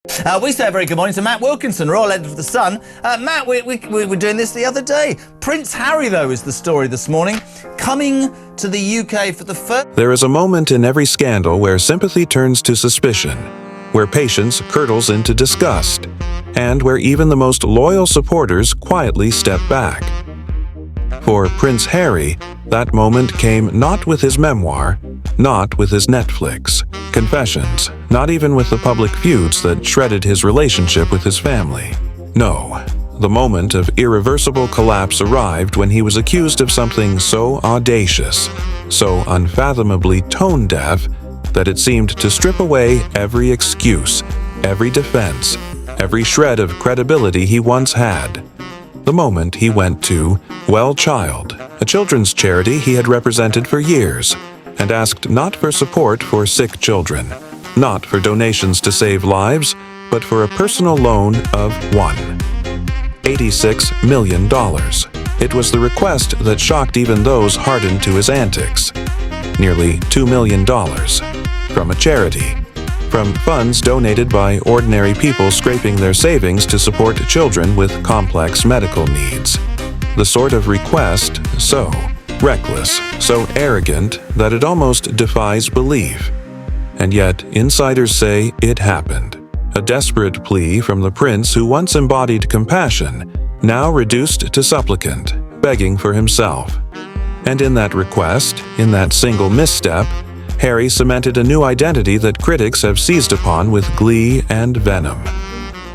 We say a very good morning to Matt Wilkinson, Royal Editor of The Sun. Matt, we were doing this the other day. Prince Harry, though, is the story this morning, coming to the UK for the first... There is a moment in every scandal where sympathy turns to suspicion, where patience curdles into disgust, and where even the most loyal supporters quietly step back. For Prince Harry, that moment came not with his memoir, not with his Netflix confessions, not even with the public feuds that shredded his relationship with his family. No, the moment of irreversible collapse arrived when he was accused of something so audacious, so unfathomably tone-deaf, that it seemed to strip away every excuse, every defense, every shred of credibility he once had. The moment he went to WellChild, a children's charity he had represented for years, and asked not for support for sick children, not for donations to save lives, but for a personal loan of $86 million. It was the request that shocked even those hardened to his antics. Nearly $2 million from a charity, from funds donated by ordinary people scraping their savings to support children with complex medical needs. The sort of request so reckless, so arrogant that it almost defies belief. And yet, insiders say it happened. A desperate plea from the prince who once embodied compassion, now reduced to supplicant, begging for himself. And in that request, in that single misstep, Harry cemented a new identity that critics have seized upon with glee and venom.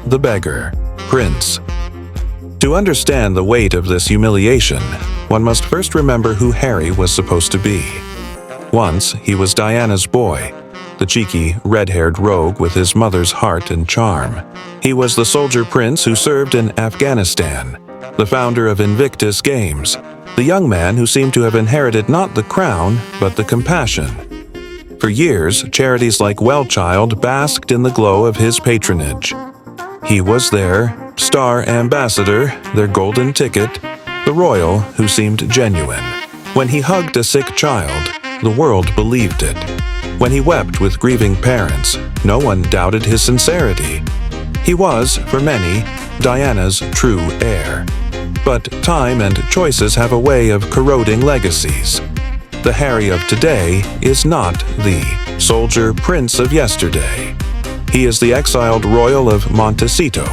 The beggar, Prince. To understand the weight of this humiliation, one must first remember who Harry was supposed to be. Once, he was Diana's boy, the cheeky, red-haired rogue with his mother's heart and charm. He was the soldier prince who served in Afghanistan, the founder of Invictus Games, the young man who seemed to have inherited not the crown, but the compassion. For years, charities like WellChild basked in the glow of his patronage. He was their star ambassador, their golden ticket, the royal who seemed genuine. When he hugged a sick child, the world believed it. When he wept with grieving parents, no one doubted his sincerity. He was, for many, Diana's true heir. But time and choices have a way of corroding legacies. The Harry of today is not the soldier prince of yesterday. He is the exiled royal of Montecito,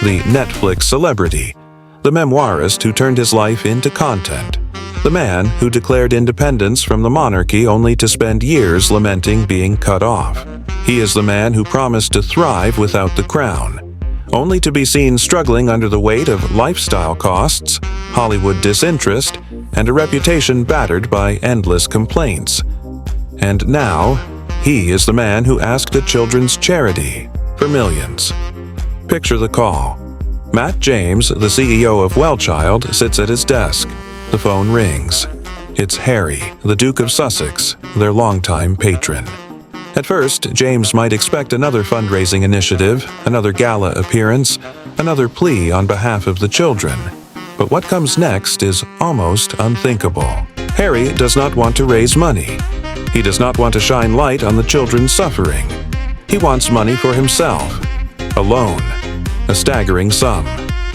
the Netflix celebrity, the memoirist who turned his life into content, the man who declared independence from the monarchy only to spend years lamenting being cut off. He is the man who promised to thrive without the crown, only to be seen struggling under the weight of lifestyle costs, Hollywood disinterest, and a reputation battered by endless complaints. And now, he is the man who asked a children's charity for millions. Picture the call. Matt James, the CEO of WellChild, sits at his desk. The phone rings. It's Harry, the Duke of Sussex, their longtime patron. At first, James might expect another fundraising initiative, another gala appearance, another plea on behalf of the children. But what comes next is almost unthinkable. Harry does not want to raise money. He does not want to shine light on the children's suffering. He wants money for himself. A loan. A staggering sum.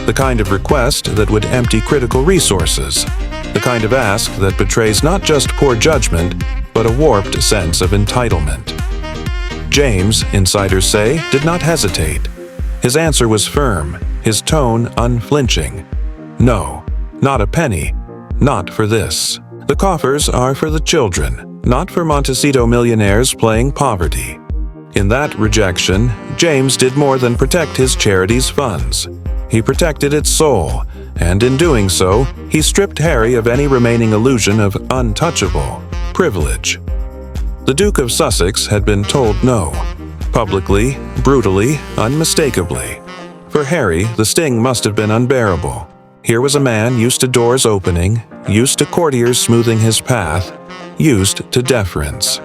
The kind of request that would empty critical resources. The kind of ask that betrays not just poor judgment, but a warped sense of entitlement. James, insiders say, did not hesitate. His answer was firm, his tone unflinching. No, not a penny, not for this. The coffers are for the children, not for Montecito millionaires playing poverty. In that rejection, James did more than protect his charity's funds. He protected its soul, and in doing so, he stripped Harry of any remaining illusion of untouchable privilege. The Duke of Sussex had been told no, publicly, brutally, unmistakably. For Harry, the sting must have been unbearable. Here was a man used to doors opening, used to courtiers smoothing his path, used to deference.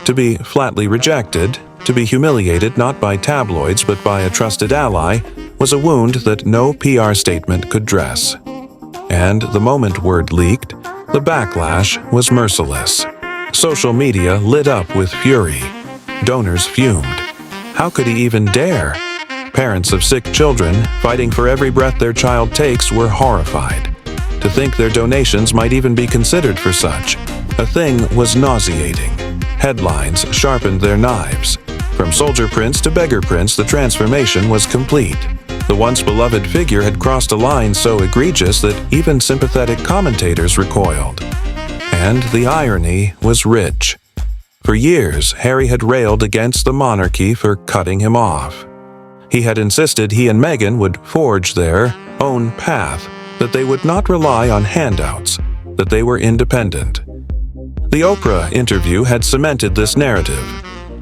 To be flatly rejected, to be humiliated not by tabloids but by a trusted ally, was a wound that no PR statement could dress. And the moment word leaked, the backlash was merciless. Social media lit up with fury. Donors fumed. How could he even dare? Parents of sick children, fighting for every breath their child takes, were horrified. To think their donations might even be considered for such a thing was nauseating. Headlines sharpened their knives. From soldier prince to beggar prince, the transformation was complete. The once beloved figure had crossed a line so egregious that even sympathetic commentators recoiled. And the irony was rich. For years, Harry had railed against the monarchy for cutting him off. He had insisted he and Meghan would forge their own path, that they would not rely on handouts, that they were independent. The Oprah interview had cemented this narrative.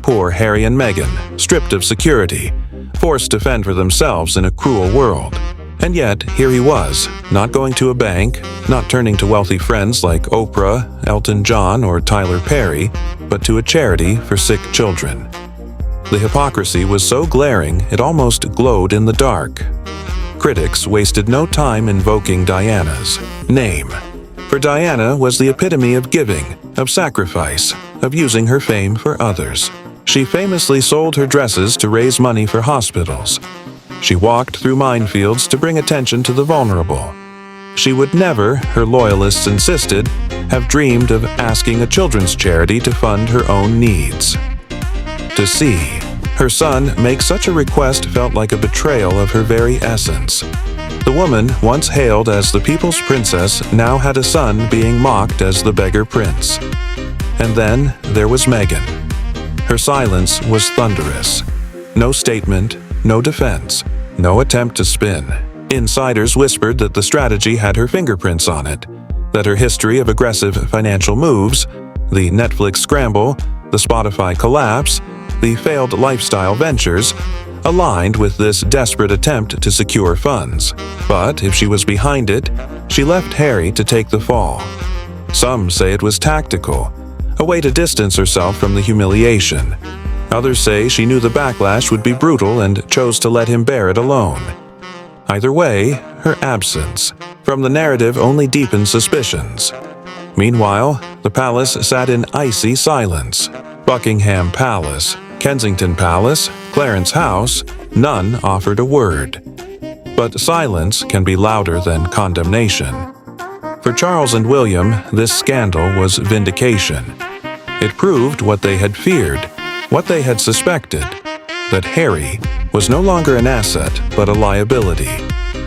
Poor Harry and Meghan, stripped of security, forced to fend for themselves in a cruel world. And yet, here he was, not going to a bank, not turning to wealthy friends like Oprah, Elton John, or Tyler Perry, but to a charity for sick children. The hypocrisy was so glaring it almost glowed in the dark. Critics wasted no time invoking Diana's name, for Diana was the epitome of giving, of sacrifice, of using her fame for others. She famously sold her dresses to raise money for hospitals. She walked through minefields to bring attention to the vulnerable. She would never, her loyalists insisted, have dreamed of asking a children's charity to fund her own needs. To see her son make such a request felt like a betrayal of her very essence. The woman, once hailed as the people's princess, now had a son being mocked as the beggar prince. And then there was Meghan. Her silence was thunderous. No statement, no defense, no attempt to spin. Insiders whispered that the strategy had her fingerprints on it, that her history of aggressive financial moves, the Netflix scramble, the Spotify collapse, the failed lifestyle ventures, aligned with this desperate attempt to secure funds. But if she was behind it, she left Harry to take the fall. Some say it was tactical, a way to distance herself from the humiliation. Others say she knew the backlash would be brutal and chose to let him bear it alone. Either way, her absence from the narrative only deepened suspicions. Meanwhile, the palace sat in icy silence. Buckingham Palace, Kensington Palace, Clarence House, none offered a word. But silence can be louder than condemnation. For Charles and William, this scandal was vindication. It proved what they had feared, what they had suspected, that Harry was no longer an asset but a liability,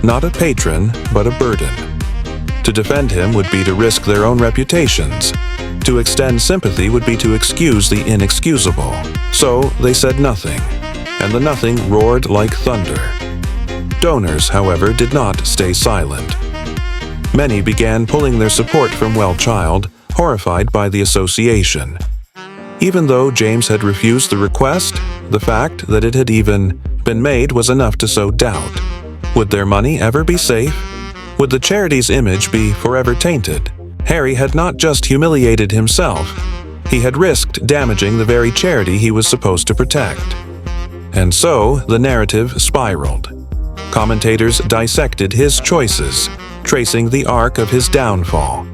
not a patron but a burden. To defend him would be to risk their own reputations. To extend sympathy would be to excuse the inexcusable. So they said nothing, and the nothing roared like thunder. Donors, however, did not stay silent. Many began pulling their support from WellChild, horrified by the association. Even though James had refused the request, the fact that it had even been made was enough to sow doubt. Would their money ever be safe? Would the charity's image be forever tainted? Harry had not just humiliated himself, he had risked damaging the very charity he was supposed to protect. And so the narrative spiraled. Commentators dissected his choices, tracing the arc of his downfall.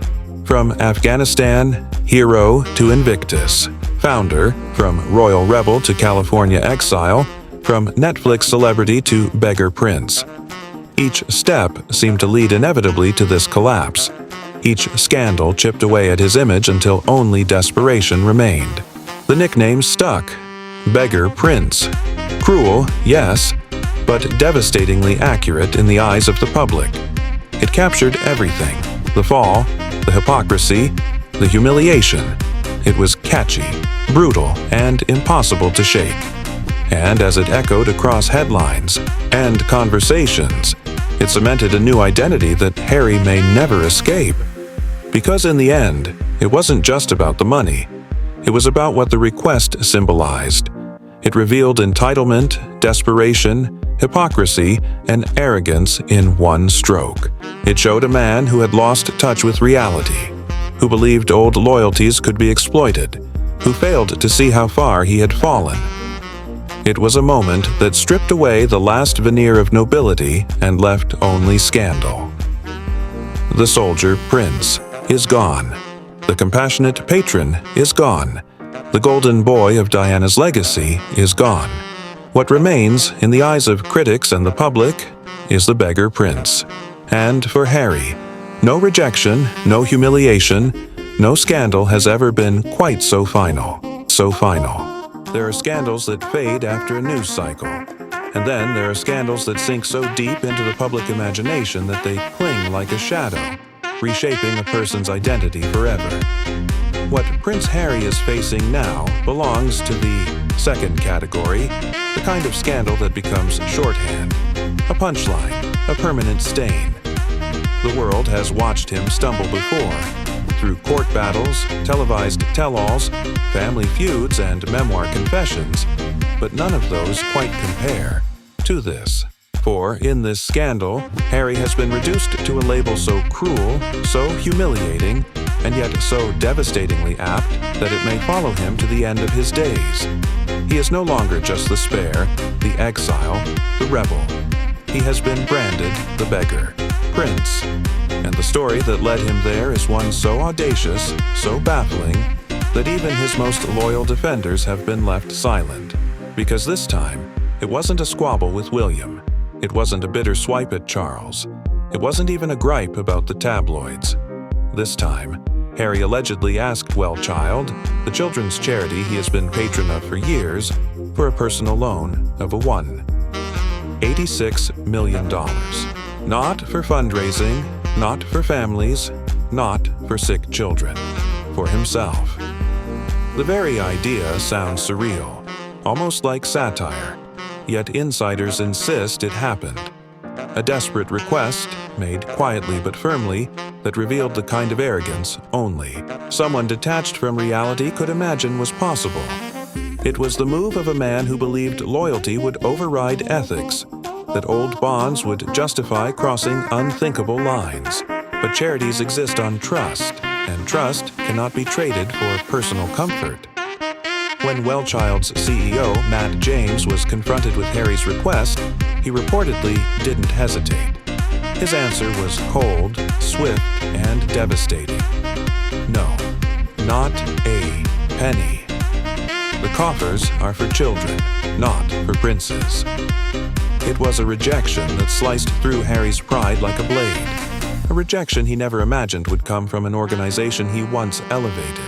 From Afghanistan, hero to Invictus, founder, from royal rebel to California exile, from Netflix celebrity to beggar prince. Each step seemed to lead inevitably to this collapse. Each scandal chipped away at his image until only desperation remained. The nickname stuck. Beggar Prince. Cruel, yes, but devastatingly accurate in the eyes of the public. It captured everything: the fall, the hypocrisy, the humiliation. It was catchy, brutal, and impossible to shake. And as it echoed across headlines and conversations, it cemented a new identity that Harry may never escape. Because in the end, it wasn't just about the money. It was about what the request symbolized. It revealed entitlement, desperation, hypocrisy, and arrogance in one stroke. It showed a man who had lost touch with reality, who believed old loyalties could be exploited, who failed to see how far he had fallen. It was a moment that stripped away the last veneer of nobility and left only scandal. The soldier prince is gone. The compassionate patron is gone. The golden boy of Diana's legacy is gone. What remains, in the eyes of critics and the public, is the beggar prince. And for Harry, no rejection, no humiliation, no scandal has ever been quite so final. So final. There are scandals that fade after a news cycle. And then there are scandals that sink so deep into the public imagination that they cling like a shadow, reshaping a person's identity forever. What Prince Harry is facing now belongs to the second category, the kind of scandal that becomes shorthand, a punchline, a permanent stain. The world has watched him stumble before, through court battles, televised tell-alls, family feuds, and memoir confessions, but none of those quite compare to this. For in this scandal, Harry has been reduced to a label so cruel, so humiliating, and yet so devastatingly apt that it may follow him to the end of his days. He is no longer just the spare, the exile, the rebel. He has been branded the beggar, prince, and the story that led him there is one so audacious, so baffling, that even his most loyal defenders have been left silent. Because this time, it wasn't a squabble with William. It wasn't a bitter swipe at Charles. It wasn't even a gripe about the tabloids. This time, Harry allegedly asked WellChild, the children's charity he has been patron of for years, for a personal loan of $86 million. Not for fundraising, not for families, not for sick children. For himself. The very idea sounds surreal, almost like satire, yet insiders insist it happened. A desperate request, made quietly but firmly, that revealed the kind of arrogance only someone detached from reality could imagine was possible. It was the move of a man who believed loyalty would override ethics, that old bonds would justify crossing unthinkable lines. But charities exist on trust, and trust cannot be traded for personal comfort. When WellChild's CEO, Matt James, was confronted with Harry's request, he reportedly didn't hesitate. His answer was cold, swift, and devastating. No, not a penny. The coffers are for children, not for princes. It was a rejection that sliced through Harry's pride like a blade. A rejection he never imagined would come from an organization he once elevated.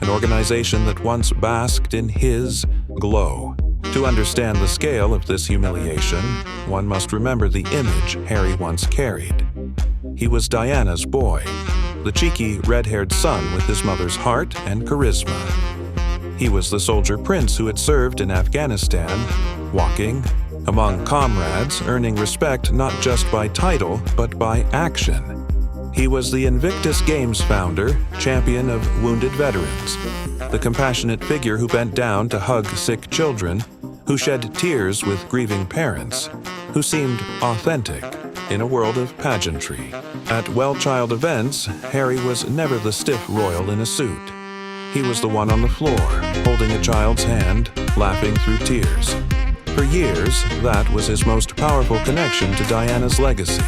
An organization that once basked in his glow. To understand the scale of this humiliation, one must remember the image Harry once carried. He was Diana's boy, the cheeky, red-haired son with his mother's heart and charisma. He was the soldier prince who had served in Afghanistan, walking among comrades, earning respect not just by title, but by action. He was the Invictus Games founder, champion of wounded veterans, the compassionate figure who bent down to hug sick children, who shed tears with grieving parents, who seemed authentic in a world of pageantry. At WellChild events, Harry was never the stiff royal in a suit. He was the one on the floor, holding a child's hand, laughing through tears. For years, that was his most powerful connection to Diana's legacy,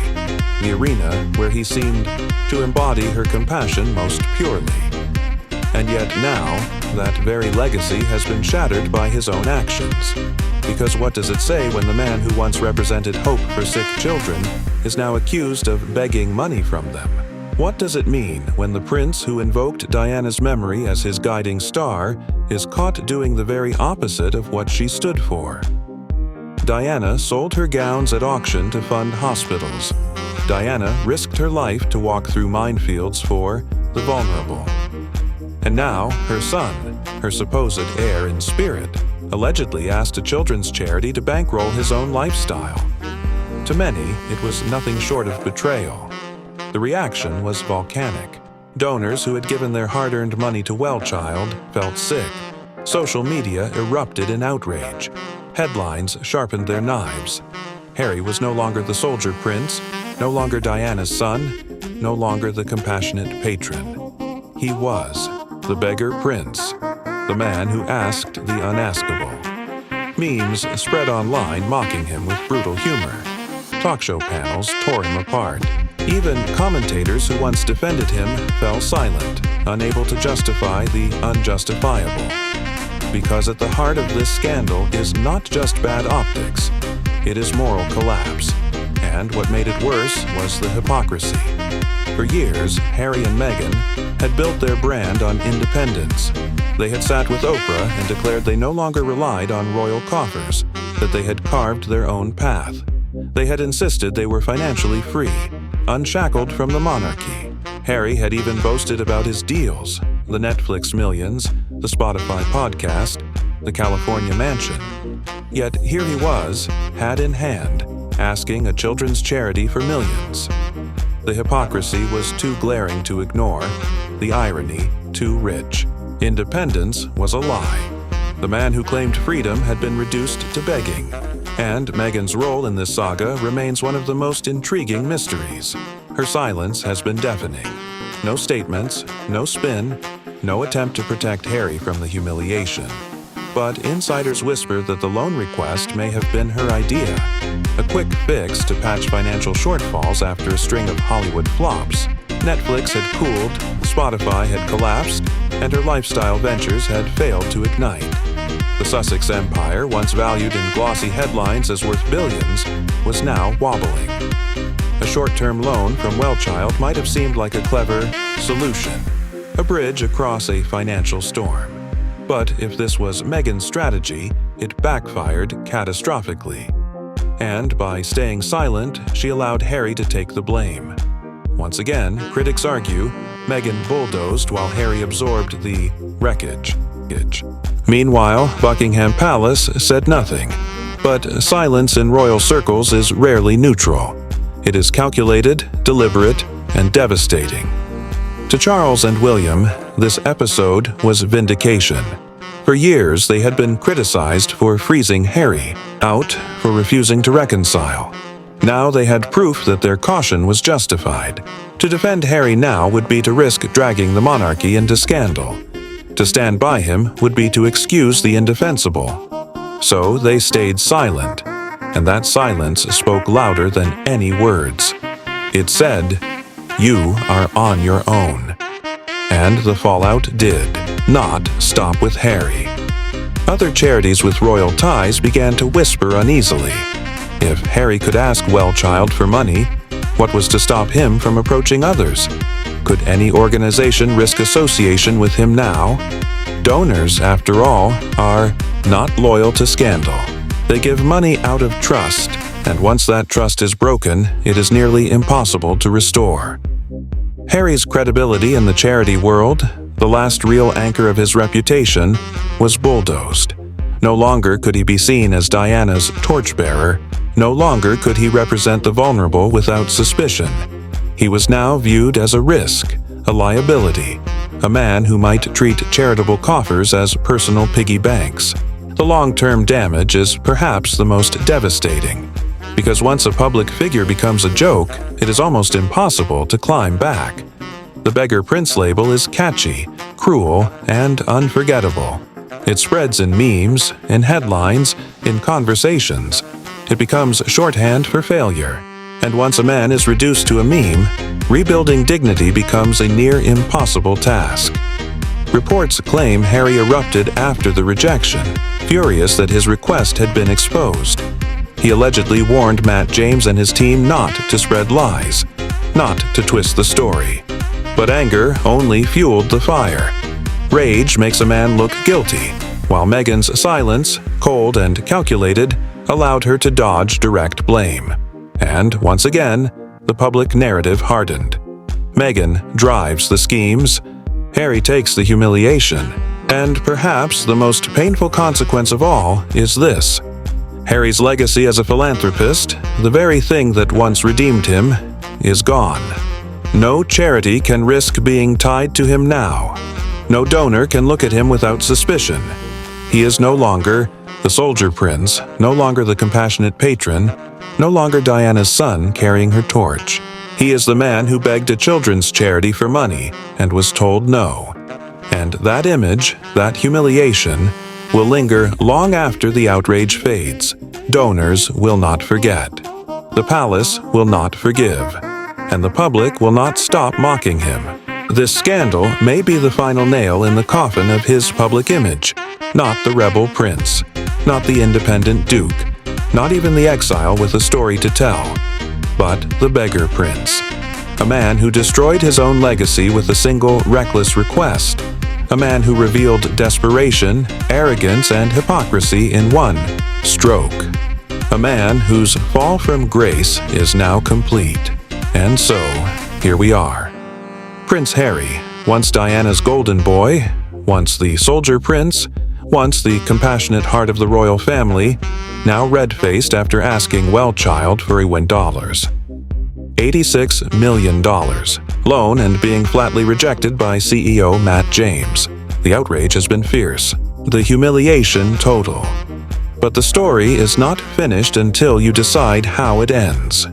the arena where he seemed to embody her compassion most purely. And yet now, that very legacy has been shattered by his own actions. Because what does it say when the man who once represented hope for sick children is now accused of begging money from them? What does it mean when the prince who invoked Diana's memory as his guiding star is caught doing the very opposite of what she stood for? Diana sold her gowns at auction to fund hospitals. Diana risked her life to walk through minefields for the vulnerable. And now, her son, her supposed heir in spirit, allegedly asked a children's charity to bankroll his own lifestyle. To many, it was nothing short of betrayal. The reaction was volcanic. Donors who had given their hard-earned money to WellChild felt sick. Social media erupted in outrage. Headlines sharpened their knives. Harry was no longer the soldier prince, no longer Diana's son, no longer the compassionate patron. He was the beggar prince, the man who asked the unaskable. Memes spread online mocking him with brutal humor. Talk show panels tore him apart. Even commentators who once defended him fell silent, unable to justify the unjustifiable. because at the heart of this scandal is not just bad optics, it is moral collapse. And what made it worse was the hypocrisy. For years, Harry and Meghan had built their brand on independence. They had sat with Oprah and declared they no longer relied on royal coffers, that they had carved their own path. They had insisted they were financially free, unshackled from the monarchy. Harry had even boasted about his deals, the Netflix millions, the Spotify podcast, the California mansion. Yet here he was, hat in hand, asking a children's charity for millions. The hypocrisy was too glaring to ignore, the irony too rich. Independence was a lie. The man who claimed freedom had been reduced to begging, and Meghan's role in this saga remains one of the most intriguing mysteries. Her silence has been deafening. No statements, no spin, no attempt to protect Harry from the humiliation. But insiders whisper that the loan request may have been her idea, a quick fix to patch financial shortfalls after a string of Hollywood flops. Netflix had cooled, Spotify had collapsed, and her lifestyle ventures had failed to ignite. The Sussex empire, once valued in glossy headlines as worth billions, was now wobbling. A short-term loan from WellChild might have seemed like a clever solution, a bridge across a financial storm. But if this was Meghan's strategy, it backfired catastrophically. And by staying silent, she allowed Harry to take the blame. Once again, critics argue, Meghan bulldozed while Harry absorbed the wreckage. Meanwhile, Buckingham Palace said nothing. But silence in royal circles is rarely neutral. It is calculated, deliberate, and devastating. To Charles and William, this episode was vindication. For years, they had been criticized for freezing Harry, out for refusing to reconcile. Now they had proof that their caution was justified. To defend Harry now would be to risk dragging the monarchy into scandal. To stand by him would be to excuse the indefensible. So they stayed silent, and that silence spoke louder than any words. It said, "You are on your own." And the fallout did not stop with Harry. Other charities with royal ties began to whisper uneasily. If Harry could ask WellChild for money, what was to stop him from approaching others? Could any organization risk association with him now? Donors, after all, are not loyal to scandal. They give money out of trust, and once that trust is broken, it is nearly impossible to restore. Harry's credibility in the charity world, the last real anchor of his reputation, was bulldozed. No longer could he be seen as Diana's torchbearer. No longer could he represent the vulnerable without suspicion. He was now viewed as a risk, a liability, a man who might treat charitable coffers as personal piggy banks. The long-term damage is perhaps the most devastating, because once a public figure becomes a joke, it is almost impossible to climb back. The Beggar Prince label is catchy, cruel, and unforgettable. It spreads in memes, in headlines, in conversations. It becomes shorthand for failure. And once a man is reduced to a meme, rebuilding dignity becomes a near impossible task. Reports claim Harry erupted after the rejection, furious that his request had been exposed. He allegedly warned Matt James and his team not to spread lies, not to twist the story. But anger only fueled the fire. Rage makes a man look guilty, while Meghan's silence, cold and calculated, allowed her to dodge direct blame. And once again, the public narrative hardened. Meghan drives the schemes, Harry takes the humiliation, and perhaps the most painful consequence of all is this. Harry's legacy as a philanthropist, the very thing that once redeemed him, is gone. No charity can risk being tied to him now. No donor can look at him without suspicion. He is no longer the soldier prince, no longer the compassionate patron, no longer Diana's son carrying her torch. He is the man who begged a children's charity for money and was told no. And that image, that humiliation, will linger long after the outrage fades. Donors will not forget. The palace will not forgive. And the public will not stop mocking him. This scandal may be the final nail in the coffin of his public image, Not the rebel prince, not the independent duke, not even the exile with a story to tell, but the beggar prince. A man who destroyed his own legacy with a single reckless request. A man who revealed desperation, arrogance, and hypocrisy in one stroke. A man whose fall from grace is now complete. And so, here we are. Prince Harry, once Diana's golden boy, once the soldier prince, once the compassionate heart of the royal family, now red-faced after asking WellChild for $1 $86 million, loan and being flatly rejected by CEO Matt James. The outrage has been fierce, the humiliation total. But the story is not finished until you decide how it ends.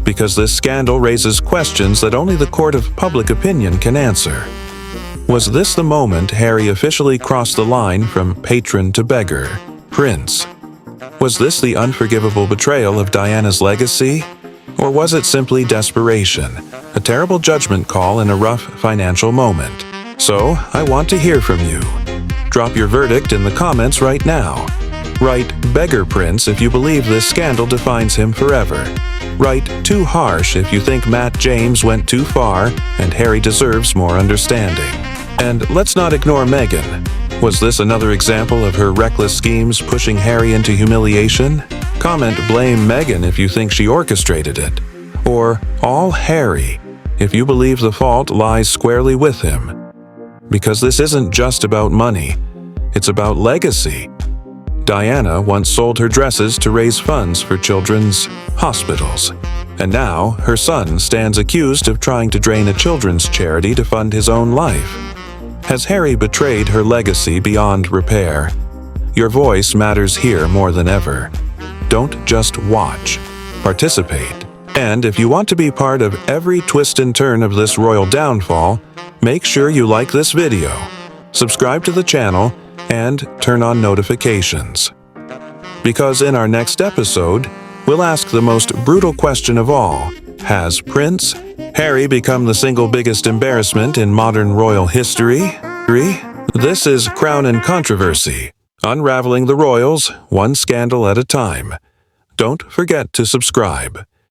Because this scandal raises questions that only the court of public opinion can answer. Was this the moment Harry officially crossed the line from patron to beggar, prince? Was this the unforgivable betrayal of Diana's legacy? Or was it simply desperation, a terrible judgment call in a rough financial moment? So, I want to hear from you. Drop your verdict in the comments right now. Write beggar prince if you believe this scandal defines him forever. Write too harsh if you think Matt James went too far and Harry deserves more understanding. And let's not ignore Meghan. Was this another example of her reckless schemes pushing Harry into humiliation? Comment blame Meghan if you think she orchestrated it. Or all Harry if you believe the fault lies squarely with him. Because this isn't just about money, it's about legacy. Diana once sold her dresses to raise funds for children's hospitals. And now her son stands accused of trying to drain a children's charity to fund his own life. Has Harry betrayed her legacy beyond repair? Your voice matters here more than ever. Don't just watch. Participate. And if you want to be part of every twist and turn of this royal downfall, make sure you like this video, subscribe to the channel, and turn on notifications. Because in our next episode, we'll ask the most brutal question of all. Has Prince Harry become the single biggest embarrassment in modern royal history? This is Crown and Controversy, unraveling the royals one scandal at a time. Don't forget to subscribe.